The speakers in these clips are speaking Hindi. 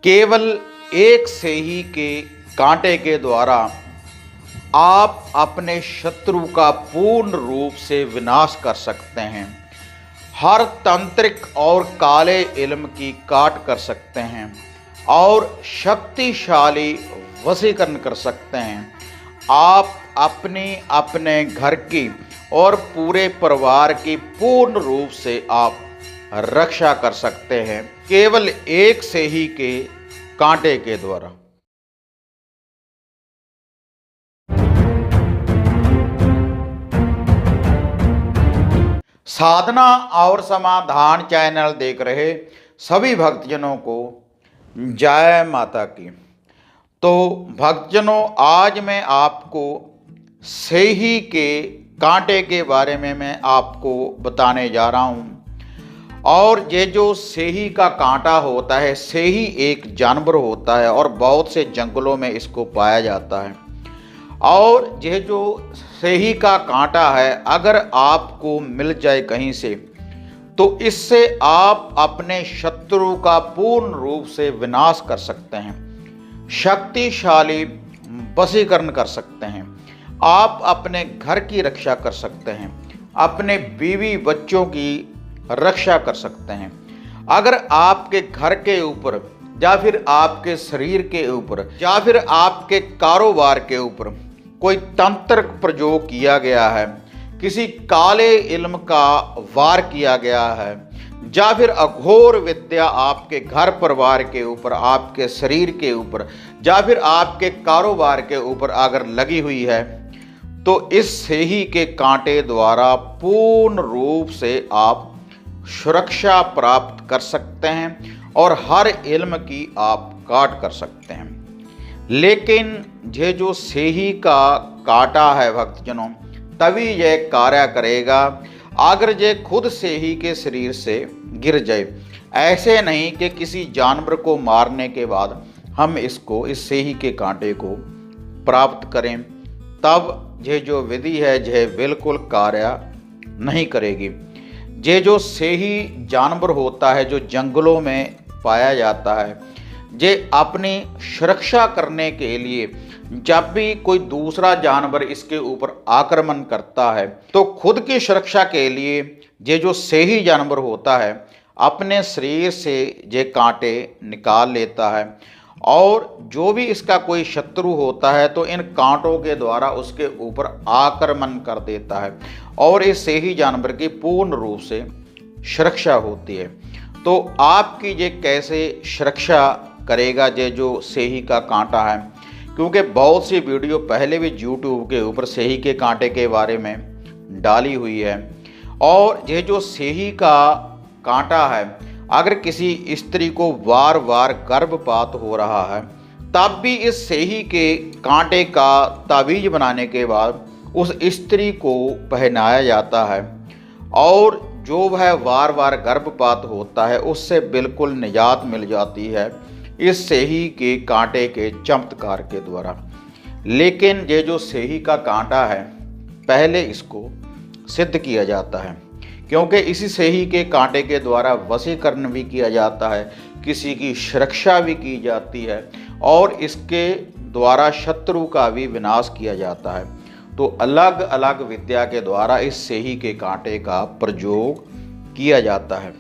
केवल एक सेही के कांटे के द्वारा आप अपने शत्रु का पूर्ण रूप से विनाश कर सकते हैं। हर तांत्रिक और काले इल्म की काट कर सकते हैं और शक्तिशाली वशीकरण कर सकते हैं। आप अपने घर की और पूरे परिवार की पूर्ण रूप से आप रक्षा कर सकते हैं केवल एक सेही के कांटे के द्वारा। साधना और समाधान चैनल देख रहे सभी भक्तजनों को जय माता की। तो भक्तजनों, आज मैं आपको सेही के कांटे के बारे में मैं आपको बताने जा रहा हूँ। और ये जो सेही का कांटा होता है, सेही एक जानवर होता है और बहुत से जंगलों में इसको पाया जाता है। और ये जो सेही का कांटा है, अगर आपको मिल जाए कहीं से, तो इससे आप अपने शत्रु का पूर्ण रूप से विनाश कर सकते हैं, शक्तिशाली वशीकरण कर सकते हैं, आप अपने घर की रक्षा कर सकते हैं, अपने बीवी बच्चों की रक्षा कर सकते हैं। अगर आपके घर के ऊपर या फिर आपके शरीर के ऊपर या फिर आपके कारोबार के ऊपर कोई तंत्र प्रयोग किया गया है, किसी काले इल्म का वार किया गया है, या फिर अघोर विद्या आपके घर परिवार के ऊपर, आपके शरीर के ऊपर या फिर आपके कारोबार के ऊपर अगर लगी हुई है, तो इस सेही के कांटे द्वारा पूर्ण रूप से आप सुरक्षा प्राप्त कर सकते हैं और हर इल्म की आप काट कर सकते हैं। लेकिन ये जो सेही का कांटा है भक्तजनों, तभी यह कार्य करेगा अगर ये खुद सेही के शरीर से गिर जाए। ऐसे नहीं कि किसी जानवर को मारने के बाद हम इस सेही के कांटे को प्राप्त करें, तब ये जो विधि है यह बिल्कुल कार्य नहीं करेगी। ये जो सेही जानवर होता है, जो जंगलों में पाया जाता है, ये अपनी सुरक्षा करने के लिए जब भी कोई दूसरा जानवर इसके ऊपर आक्रमण करता है, तो खुद की सुरक्षा के लिए ये जो सेही जानवर होता है अपने शरीर से ये कांटे निकाल लेता है और जो भी इसका कोई शत्रु होता है तो इन कांटों के द्वारा उसके ऊपर आक्रमण कर देता है और इस सेही जानवर की पूर्ण रूप से सुरक्षा होती है। तो आपकी ये कैसे सुरक्षा करेगा ये जो सेही का कांटा है, क्योंकि बहुत सी वीडियो पहले भी यूट्यूब के ऊपर सेही के कांटे के बारे में डाली हुई है। और ये जो सेही का कांटा है, अगर किसी स्त्री को बार बार गर्भपात हो रहा है, तब भी इस सेही के कांटे का तावीज़ बनाने के बाद उस स्त्री को पहनाया जाता है और जो वह बार बार गर्भपात होता है उससे बिल्कुल निजात मिल जाती है इस सेही के कांटे के चमत्कार के द्वारा। लेकिन ये जो सेही का कांटा है, पहले इसको सिद्ध किया जाता है, क्योंकि इसी सेही के कांटे के द्वारा वशीकरण भी किया जाता है, किसी की सुरक्षा भी की जाती है और इसके द्वारा शत्रु का भी विनाश किया जाता है। तो अलग अलग विद्या के द्वारा इस सेही के कांटे का प्रयोग किया जाता है।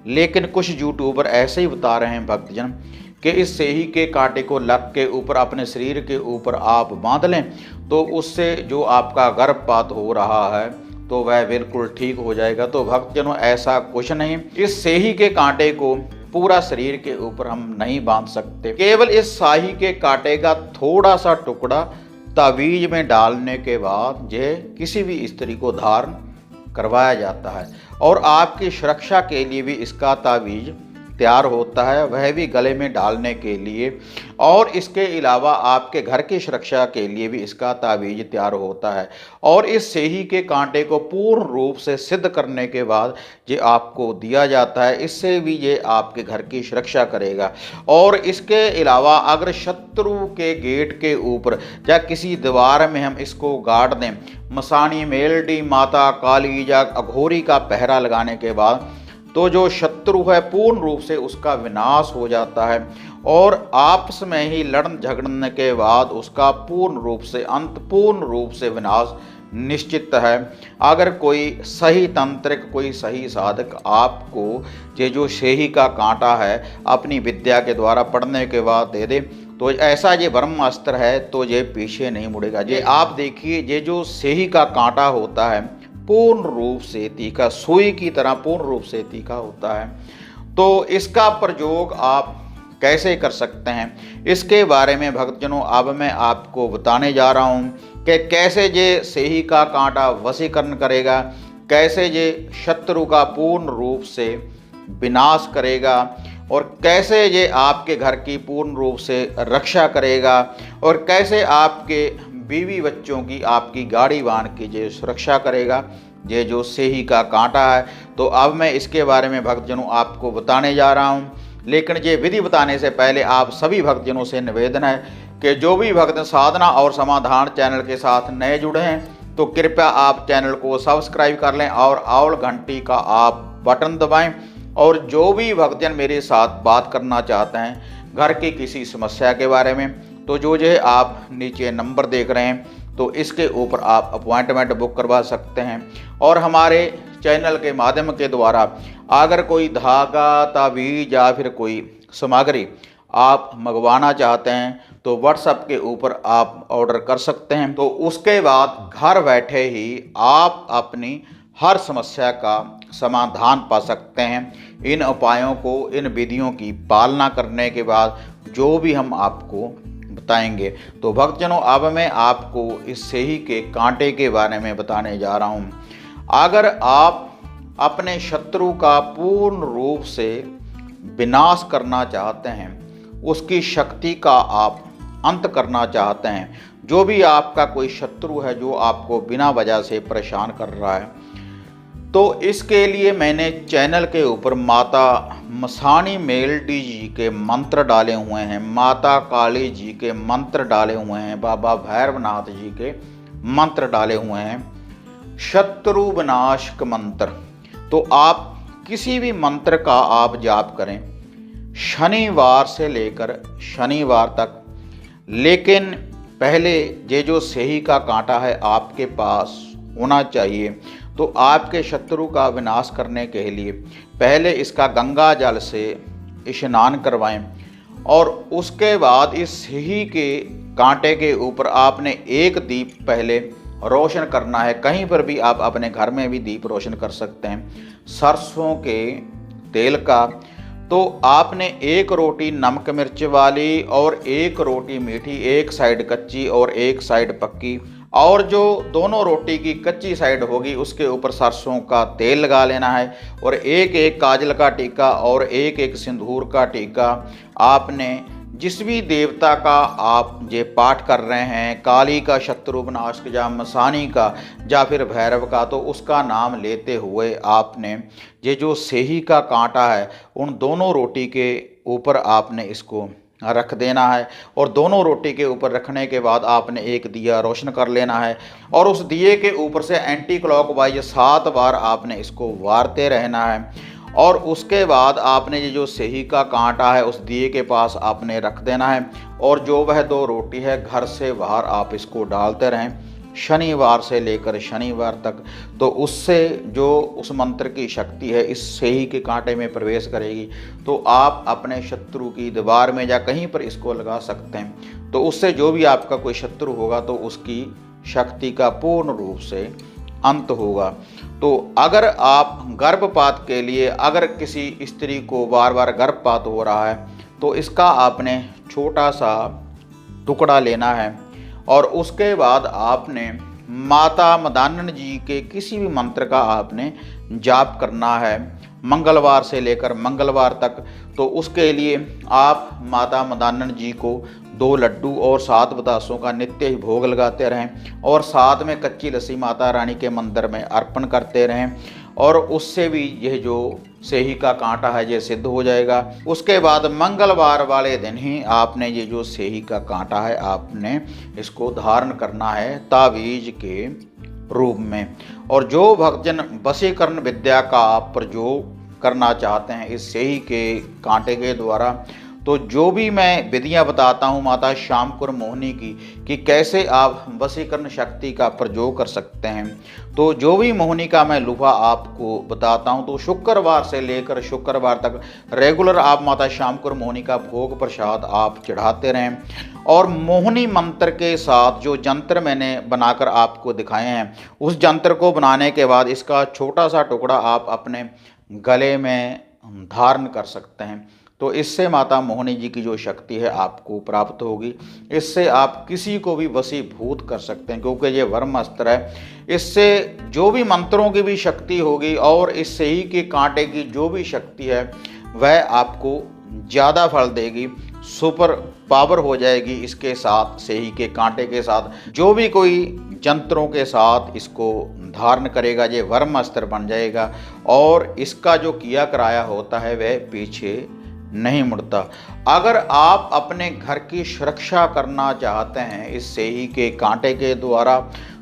लेकिन कुछ यूट्यूबर ऐसे ही बता रहे हैं भक्तजन कि इस सेही के कांटे को लक के ऊपर अपने शरीर के ऊपर आप बांध लें तो उससे जो आपका गर्भपात हो रहा है तो वह बिल्कुल ठीक हो जाएगा। तो भक्तजनों, ऐसा कुछ नहीं। इस सेही के कांटे को पूरा शरीर के ऊपर हम नहीं बांध सकते। केवल इस सेही के कांटे का थोड़ा सा टुकड़ा तावीज में डालने के बाद यह किसी भी स्त्री को धारण करवाया जाता है और आपकी सुरक्षा के लिए भी इसका तावीज तैयार होता है, वह भी गले में डालने के लिए। और इसके अलावा आपके घर की सुरक्षा के लिए भी इसका तावीज़ तैयार होता है। और इस सेही के कांटे को पूर्ण रूप से सिद्ध करने के बाद ये आपको दिया जाता है, इससे भी ये आपके घर की सुरक्षा करेगा। और इसके अलावा अगर शत्रु के गेट के ऊपर या किसी दीवार में हम इसको गाड़ दें, मसानी, मेलडी, माता काली या अघोरी का पहरा लगाने के बाद, तो जो शत्रु है पूर्ण रूप से उसका विनाश हो जाता है और आपस में ही लड़न झगड़ने के बाद उसका पूर्ण रूप से अंत, पूर्ण रूप से विनाश निश्चित है। अगर कोई सही तांत्रिक, कोई सही साधक आपको ये जो सेही का कांटा है अपनी विद्या के द्वारा पढ़ने के बाद दे दे तो ऐसा ये ब्रह्मास्त्र है तो ये पीछे नहीं मुड़ेगा। ये आप देखिए, ये जो सेही का कांटा होता है पूर्ण रूप से तीखा, सुई की तरह पूर्ण रूप से तीखा होता है। तो इसका प्रयोग आप कैसे कर सकते हैं, इसके बारे में भक्तजनों अब मैं आपको बताने जा रहा हूँ कि कैसे ये सेही का कांटा वशीकरण करेगा, कैसे ये शत्रु का पूर्ण रूप से विनाश करेगा और कैसे ये आपके घर की पूर्ण रूप से रक्षा करेगा और कैसे आपके बीवी बच्चों की, आपकी गाड़ी वाहन की ये सुरक्षा करेगा, ये जो सेही का कांटा है। तो अब मैं इसके बारे में भक्तजनों आपको बताने जा रहा हूँ। लेकिन ये विधि बताने से पहले आप सभी भक्तजनों से निवेदन है कि जो भी भक्त साधना और समाधान चैनल के साथ नए जुड़े हैं तो कृपया आप चैनल को सब्सक्राइब कर लें और ऑल घंटी का आप बटन दबाएं। और जो भी भक्तजन मेरे साथ बात करना चाहते हैं घर की किसी समस्या के बारे में, तो जो आप नीचे नंबर देख रहे हैं तो इसके ऊपर आप अपॉइंटमेंट बुक करवा सकते हैं। और हमारे चैनल के माध्यम के द्वारा अगर कोई धागा, ताबीज या फिर कोई सामग्री आप मंगवाना चाहते हैं तो व्हाट्सएप के ऊपर आप ऑर्डर कर सकते हैं। तो उसके बाद घर बैठे ही आप अपनी हर समस्या का समाधान पा सकते हैं। इन उपायों को, इन विधियों की पालना करने के बाद जो भी हम आपको बताएंगे। तो भक्तजनों अब मैं आपको इस सेही के कांटे के बारे में बताने जा रहा हूँ। अगर आप अपने शत्रु का पूर्ण रूप से विनाश करना चाहते हैं, उसकी शक्ति का आप अंत करना चाहते हैं, जो भी आपका कोई शत्रु है जो आपको बिना वजह से परेशान कर रहा है, तो इसके लिए मैंने चैनल के ऊपर माता मसाणी मेलडी जी के मंत्र डाले हुए हैं, माता काली जी के मंत्र डाले हुए हैं, बाबा भैरवनाथ जी के मंत्र डाले हुए हैं, शत्रु विनाशक मंत्र। तो आप किसी भी मंत्र का आप जाप करें शनिवार से लेकर शनिवार तक। लेकिन पहले ये जो सेही का कांटा है आपके पास होना चाहिए। तो आपके शत्रु का विनाश करने के लिए पहले इसका गंगा जल से स्नान करवाएं और उसके बाद इस सेही के कांटे के ऊपर आपने एक दीप पहले रोशन करना है। कहीं पर भी आप अपने घर में भी दीप रोशन कर सकते हैं सरसों के तेल का। तो आपने एक रोटी नमक मिर्च वाली और एक रोटी मीठी, एक साइड कच्ची और एक साइड पक्की, और जो दोनों रोटी की कच्ची साइड होगी उसके ऊपर सरसों का तेल लगा लेना है और एक एक काजल का टीका और एक एक सिंदूर का टीका आपने जिस भी देवता का आप ये पाठ कर रहे हैं, काली का, शत्रु विनाश का, या मसानी का, या फिर भैरव का, तो उसका नाम लेते हुए आपने ये जो सेही का कांटा है उन दोनों रोटी के ऊपर आपने इसको रख देना है। और दोनों रोटी के ऊपर रखने के बाद आपने एक दिया रोशन कर लेना है और उस दिए के ऊपर से एंटी क्लॉकवाइज 7 बार आपने इसको वारते रहना है। और उसके बाद आपने ये जो सेही का कांटा है उस दिए के पास आपने रख देना है और जो वह 2 रोटी है घर से बाहर आप इसको डालते रहें शनिवार से लेकर शनिवार तक। तो उससे जो उस मंत्र की शक्ति है इस सेही के कांटे में प्रवेश करेगी। तो आप अपने शत्रु की दीवार में या कहीं पर इसको लगा सकते हैं। तो उससे जो भी आपका कोई शत्रु होगा तो उसकी शक्ति का पूर्ण रूप से अंत होगा। तो अगर आप गर्भपात के लिए, अगर किसी स्त्री को बार बार गर्भपात हो रहा है तो इसका आपने छोटा सा टुकड़ा लेना है और उसके बाद आपने माता मदानन जी के किसी भी मंत्र का आपने जाप करना है मंगलवार से लेकर मंगलवार तक। तो उसके लिए आप माता मदानन जी को 2 लड्डू और 7 बतासों का नित्य ही भोग लगाते रहें और साथ में कच्ची लस्सी माता रानी के मंदिर में अर्पण करते रहें और उससे भी यह जो सेही का कांटा है ये सिद्ध हो जाएगा। उसके बाद मंगलवार वाले दिन ही आपने ये जो सेही का कांटा है आपने इसको धारण करना है तावीज के रूप में। और जो भक्तजन वशीकरण विद्या का प्रयोग करना चाहते हैं इस सेही के कांटे के द्वारा, तो जो भी मैं विधियां बताता हूं माता शामकुर मोहिनी की कि कैसे आप वशीकरण शक्ति का प्रयोग कर सकते हैं, तो जो भी मोहिनी का मैं लुभा आपको बताता हूं, तो शुक्रवार से लेकर शुक्रवार तक रेगुलर आप माता शामकुर मोहिनी का भोग प्रसाद आप चढ़ाते रहें। और मोहिनी मंत्र के साथ जो जंत्र मैंने बनाकर आपको दिखाए हैं, उस जंत्र को बनाने के बाद इसका छोटा सा टुकड़ा आप अपने गले में धारण कर सकते हैं। तो इससे माता मोहिनी जी की जो शक्ति है आपको प्राप्त होगी। इससे आप किसी को भी वशीभूत कर सकते हैं, क्योंकि ये वर्म अस्त्र है। इससे जो भी मंत्रों की भी शक्ति होगी और इस सेही के कांटे की जो भी शक्ति है वह आपको ज़्यादा फल देगी, सुपर पावर हो जाएगी। इसके साथ सेही के कांटे के साथ जो भी कोई जंत्रों के साथ इसको धारण करेगा ये वर्म अस्त्र बन जाएगा, और इसका जो किया कराया होता है वह पीछे नहीं मुड़ता। अगर आप अपने घर की सुरक्षा करना चाहते हैं इस सेही के कांटे के द्वारा,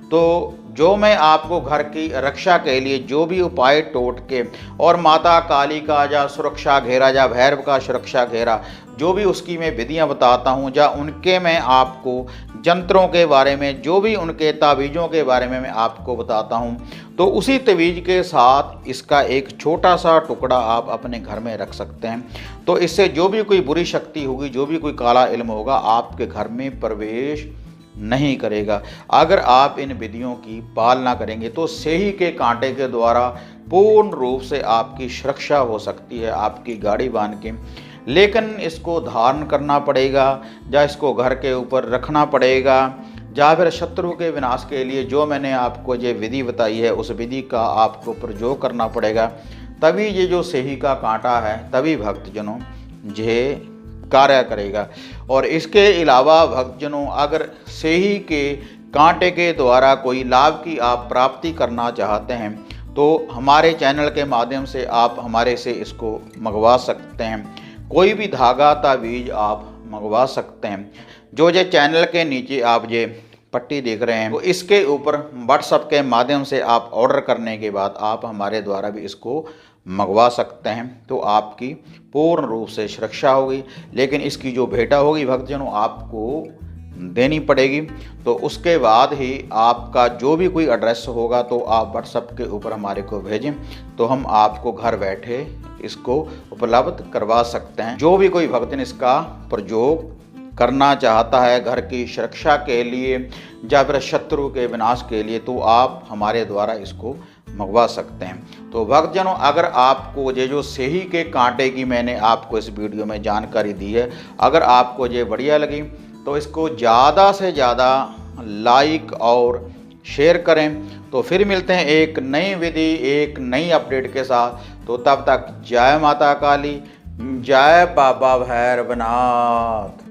तो जो मैं आपको घर की रक्षा के लिए जो भी उपाय टोट के और माता काली का या सुरक्षा घेरा या भैरव का सुरक्षा घेरा जो भी उसकी मैं विधियां बताता हूं, या उनके मैं आपको जंत्रों के बारे में जो भी उनके तावीज़ों के बारे में मैं आपको बताता हूं, तो उसी तवीज़ के साथ इसका एक छोटा सा टुकड़ा आप अपने घर में रख सकते हैं। तो इससे जो भी कोई बुरी शक्ति होगी, जो भी कोई काला इल्म होगा, आपके घर में प्रवेश नहीं करेगा। अगर आप इन विधियों की पालना करेंगे तो सेही के कांटे के द्वारा पूर्ण रूप से आपकी सुरक्षा हो सकती है, आपकी गाड़ी बांध के। लेकिन इसको धारण करना पड़ेगा, या इसको घर के ऊपर रखना पड़ेगा, या फिर शत्रु के विनाश के लिए जो मैंने आपको ये विधि बताई है उस विधि का आपको प्रयोग करना पड़ेगा। तभी ये जो सेही का कांटा है तभी भक्तजनों ये कार्य करेगा। और इसके अलावा भक्तजनों, अगर सेही के कांटे के द्वारा कोई लाभ की आप प्राप्ति करना चाहते हैं तो हमारे चैनल के माध्यम से आप हमारे से इसको मंगवा सकते हैं। कोई भी धागा तावीज़ आप मंगवा सकते हैं। जो ये चैनल के नीचे आप ये पट्टी देख रहे हैं, तो इसके ऊपर व्हाट्सएप के माध्यम से आप ऑर्डर करने के बाद आप हमारे द्वारा भी इसको मंगवा सकते हैं। तो आपकी पूर्ण रूप से सुरक्षा होगी। लेकिन इसकी जो भेंटा होगी भक्तजनों आपको देनी पड़ेगी। तो उसके बाद ही आपका जो भी कोई एड्रेस होगा तो आप व्हाट्सएप के ऊपर हमारे को भेजें, तो हम आपको घर बैठे इसको उपलब्ध करवा सकते हैं। जो भी कोई भक्तजन इसका प्रयोग करना चाहता है घर की सुरक्षा के लिए या फिर शत्रु के विनाश के लिए, तो आप हमारे द्वारा इसको मंगवा सकते हैं। तो भक्तजनों, अगर आपको ये जो सेही के कांटे की मैंने आपको इस वीडियो में जानकारी दी है, अगर आपको ये बढ़िया लगी तो इसको ज़्यादा से ज़्यादा लाइक और शेयर करें। तो फिर मिलते हैं एक नई विधि, एक नई अपडेट के साथ। तो तब तक जय माता काली, जय बाबा भैरवनाथ।